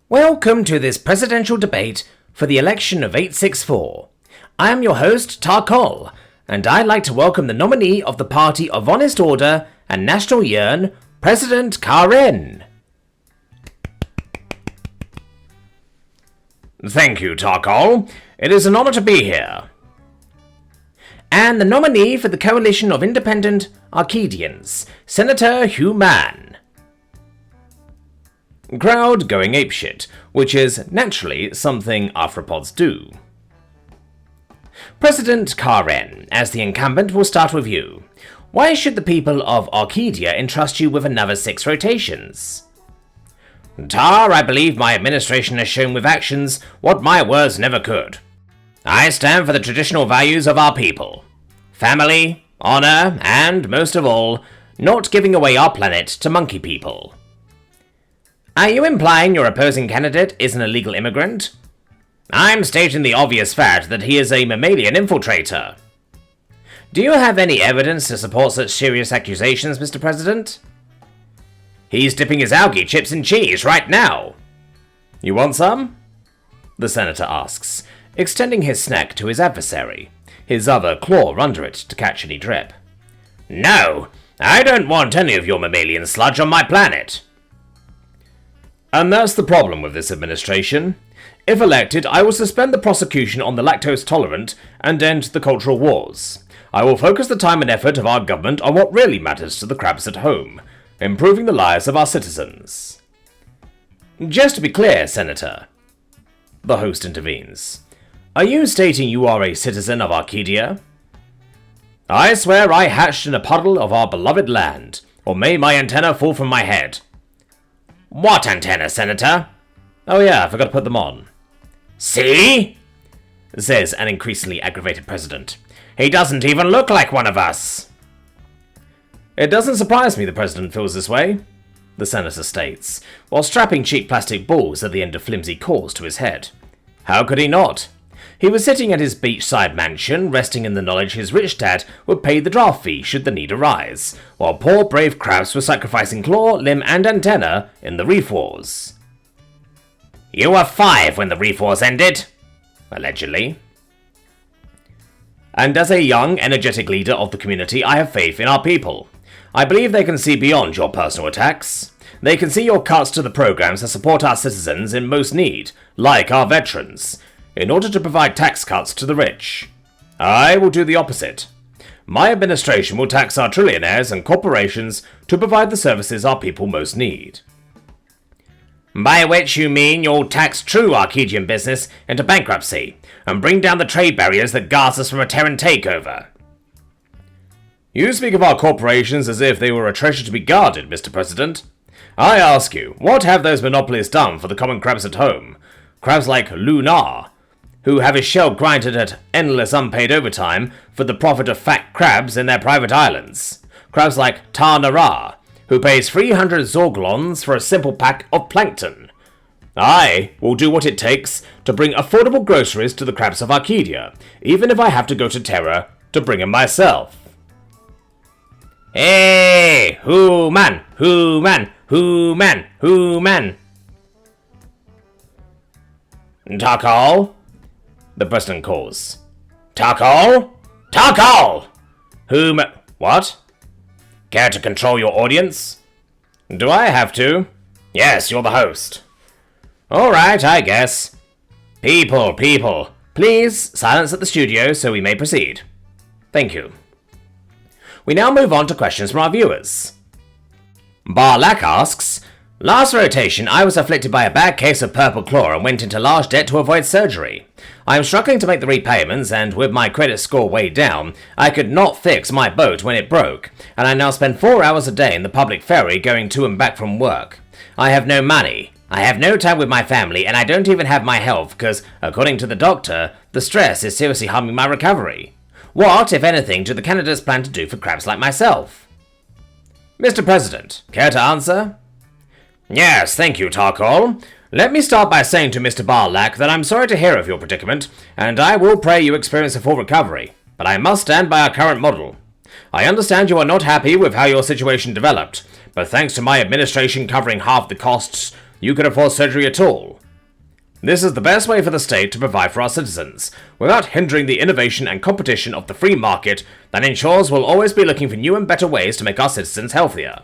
Welcome to this presidential debate for the election of 864. I am your host, Tarkol, and I'd like to welcome the nominee of the Party of Honest Order and National Yearn, President Karen. Thank you, Tarkol. It is an honor to be here. And the nominee for the Coalition of Independent Arcadians, Senator Hugh Mann. Crowd going apeshit, which is naturally something arthropods do. President Karen, as the incumbent, will start with you. Why should the people of Arcadia entrust you with another 6 rotations? Tar, I believe my administration has shown with actions what my words never could. I stand for the traditional values of our people. Family, honor, and, most of all, not giving away our planet to monkey people. Are you implying your opposing candidate is an illegal immigrant? I'm stating the obvious fact that he is a mammalian infiltrator. Do you have any evidence to support such serious accusations, Mr. President? He's dipping his algae chips in cheese right now. You want some? The senator asks, extending his snack to his adversary, his other claw under it to catch any drip. No, I don't want any of your mammalian sludge on my planet. And that's the problem with this administration. If elected, I will suspend the prosecution on the lactose tolerant and end the cultural wars. I will focus the time and effort of our government on what really matters to the crabs at home, improving the lives of our citizens. Just to be clear, Senator, the host intervenes, are you stating you are a citizen of Arcadia? I swear I hatched in a puddle of our beloved land, or may my antenna fall from my head. What antenna, Senator? Oh yeah, I forgot to put them on. See? Says an increasingly aggravated president. He doesn't even look like one of us. It doesn't surprise me the president feels this way, the senator states, while strapping cheap plastic balls at the end of flimsy cords to his head. How could he not? He was sitting at his beachside mansion, resting in the knowledge his rich dad would pay the draft fee should the need arise, while poor brave crabs were sacrificing claw, limb, and antenna in the reef wars. You were 5 when the reef wars ended, allegedly. And as a young, energetic leader of the community, I have faith in our people. I believe they can see beyond your personal attacks. They can see your cuts to the programs that support our citizens in most need, like our veterans, in order to provide tax cuts to the rich. I will do the opposite. My administration will tax our trillionaires and corporations to provide the services our people most need. By which you mean you'll tax true Arcadian business into bankruptcy, and bring down the trade barriers that guards us from a Terran takeover. You speak of our corporations as if they were a treasure to be guarded, Mr. President. I ask you, what have those monopolies done for the common crabs at home? Crabs like Lunar, who have his shell grinded at endless unpaid overtime for the profit of fat crabs in their private islands. Crabs like Tarnara, who pays 300 Zorglons for a simple pack of plankton. I will do what it takes to bring affordable groceries to the crabs of Arcadia, even if I have to go to Terra to bring them myself. Hey! Who man? Who man? Who man? Who man? Tarkol? The president calls. Tarkol? Tarkol! What? Care to control your audience? Do I have to? Yes, you're the host. Alright, I guess. People, please silence at the studio so we may proceed. Thank you. We now move on to questions from our viewers. Barlack asks, last rotation I was afflicted by a bad case of purple claw and went into large debt to avoid surgery. I am struggling to make the repayments, and with my credit score way down, I could not fix my boat when it broke, and I now spend 4 hours a day in the public ferry going to and back from work. I have no money, I have no time with my family, and I don't even have my health because, according to the doctor, the stress is seriously harming my recovery. What, if anything, do the candidates plan to do for crabs like myself? Mr. President, care to answer? Yes, thank you, Tarkol. Let me start by saying to Mr. Barlack that I'm sorry to hear of your predicament, and I will pray you experience a full recovery, but I must stand by our current model. I understand you are not happy with how your situation developed, but thanks to my administration covering half the costs you could afford surgery at all. This is the best way for the state to provide for our citizens, without hindering the innovation and competition of the free market that ensures we'll always be looking for new and better ways to make our citizens healthier.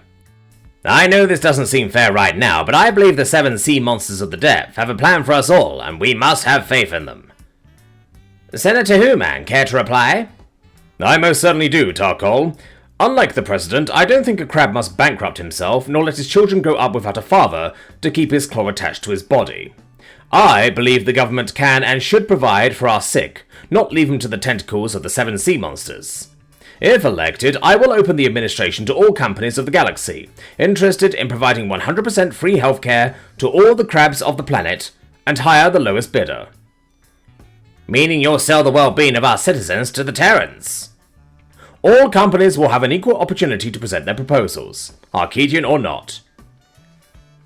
I know this doesn't seem fair right now, but I believe the 7 sea monsters of the depth have a plan for us all, and we must have faith in them. Senator Human, care to reply? I most certainly do, Tarkol. Unlike the president, I don't think a crab must bankrupt himself, nor let his children grow up without a father to keep his claw attached to his body. I believe the government can and should provide for our sick, not leave them to the tentacles of the 7 sea monsters. If elected, I will open the administration to all companies of the galaxy, interested in providing 100% free healthcare to all the crabs of the planet, and hire the lowest bidder. Meaning you'll sell the well-being of our citizens to the Terrans? All companies will have an equal opportunity to present their proposals, Arcadian or not.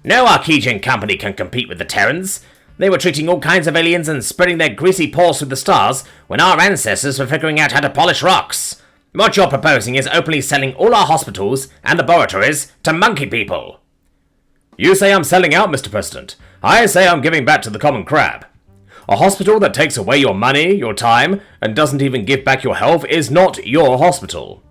No Arcadian company can compete with the Terrans. They were treating all kinds of aliens and spreading their greasy paws through the stars when our ancestors were figuring out how to polish rocks. What you're proposing is openly selling all our hospitals and laboratories to monkey people. You say I'm selling out, Mr. President. I say I'm giving back to the common crab. A hospital that takes away your money, your time, and doesn't even give back your health is not your hospital.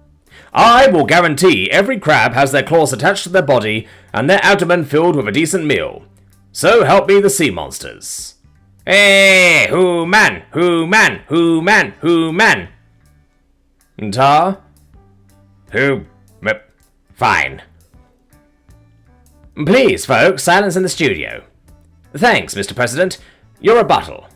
I will guarantee every crab has their claws attached to their body and their abdomen filled with a decent meal. So help me the sea monsters. Hey, Human, Human, Human, Human. Tar? Fine. Please, folks, silence in the studio. Thanks, Mr. President. Your rebuttal.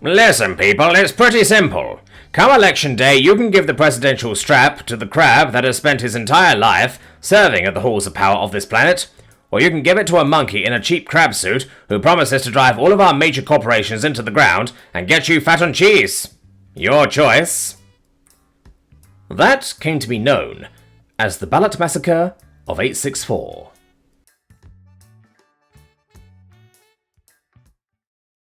Listen, people, it's pretty simple. Come election day, you can give the presidential strap to the crab that has spent his entire life serving at the halls of power of this planet, or you can give it to a monkey in a cheap crab suit who promises to drive all of our major corporations into the ground and get you fat on cheese. Your choice. That came to be known as the Ballot Massacre of 864.